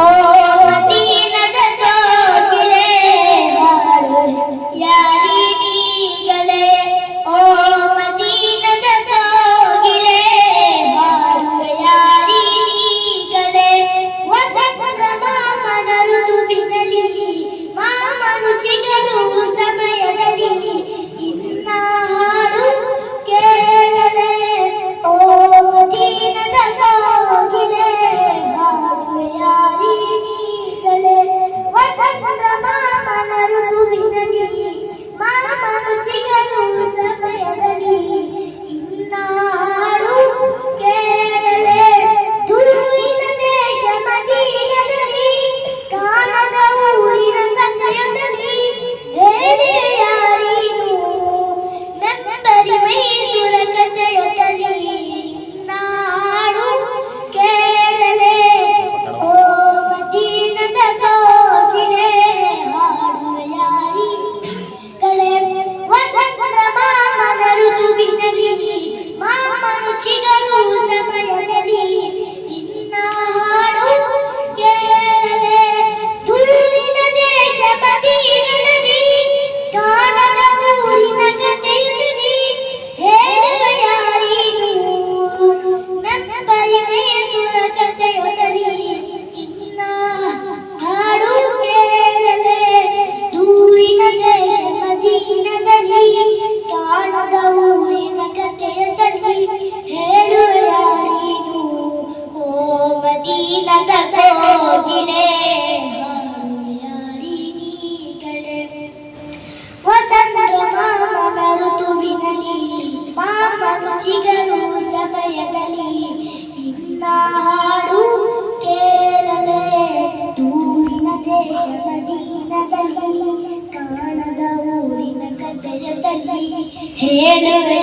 ಓ ಮದೀನದ ಕೋಗಿಲೆ ಹಾಡು ಯಾರಿನೀಗಳೇ, ಓ ಮದೀನದ ಕೋಗಿಲೆ ಹಾಡು ಯಾರಿನೀಗಳೇ. ವಸಂತ ಮಾಮನ ಋತುವಿನಲ್ಲಿ ಮಾಮನು ಚಿಗರು ಸಮಯದಲ್ಲಿ ಇನ್ನ ಹಾಡು ಕೇಳಲೆ, ಓ ಮದೀನದ ಕೋಗಿಲೆ ಹಾಡು ಯಾರಿನೀಗಳೇ. ವಸಂತ ಮಾಮನ ಋತುವಿನಲ್ಲಿ ಮಾಮನು ಚಿಗರು ಸಮಯದಲ್ಲಿ ಇನ್ನ ಹಾಡು ಕೇಳಲೆ. ದೂರಿನ ದೇಶ ಮದೀನದಲ್ಲಿ ಕಾಣದ ಊರಿನ ಕಥೆಯೊಂದಲಿ ಹೇಳಿ ಯಾರೀನು ಮೆಂಬರಿ ಮೈಸೂರ ಕಥೆಯೊಂದಲಿ ನಾಡು ಕೇಳಲೆ, ಓ ಮದೀನದ ಕೋಗಿಲೆ ಹಾಡುವ ಯಾರಿಗಳೇ. ವಸಂತ ಮಾಮನ ಋತುವಿನಲ್ಲಿ ಮಾಮನು ಚಿಗರು ಸಮಯದಲ್ಲಿ ಇನ್ನ ಹಾಡು ಕೇಳಲೆ. ದೂರಿನ ದೇಶ ಮದೀನದಲ್ಲಿ ಕಾಣದ ಊರಿನ ಕಥೆಯೊಂದಲಿ ಹೇಳುವ ಯಾರೀನೂರು ಮೆಂಬರಿ ಮೈಸೂರ ಕಥೆಯೊಂದಲಿ ಇನ್ನ ಹಾಡು ಕೇಳಲೆ. ದೂರಿನ ದೇಶ ಮದೀನದಲ್ಲಿ ಕಾಣದ ಊರಿನ ಕಥೆಯೊಂದಲಿ ಹೇಳುವ ಯಾರೀನು, ಓ ಮದೀನದ ಕೋಗಿಲೆ ಹಾಡು ಯಾರಿನೀಗಳೇ. ವಸಂತ ಮಾಮನ ಋತುವಿನಲ್ಲಿ ಮಾಮನು ಚಿಗರು ಸಮಯದಲ್ಲಿ ಇನ್ನ ಹಾಡು ಕೇಳಲೆ. ದೂರಿನ ದೇಶ ಮದೀನದಲ್ಲಿ ಕಾಣದ ಊರಿನ ಕಥೆಯೊಂದಲಿ ಹೇಳುವೆ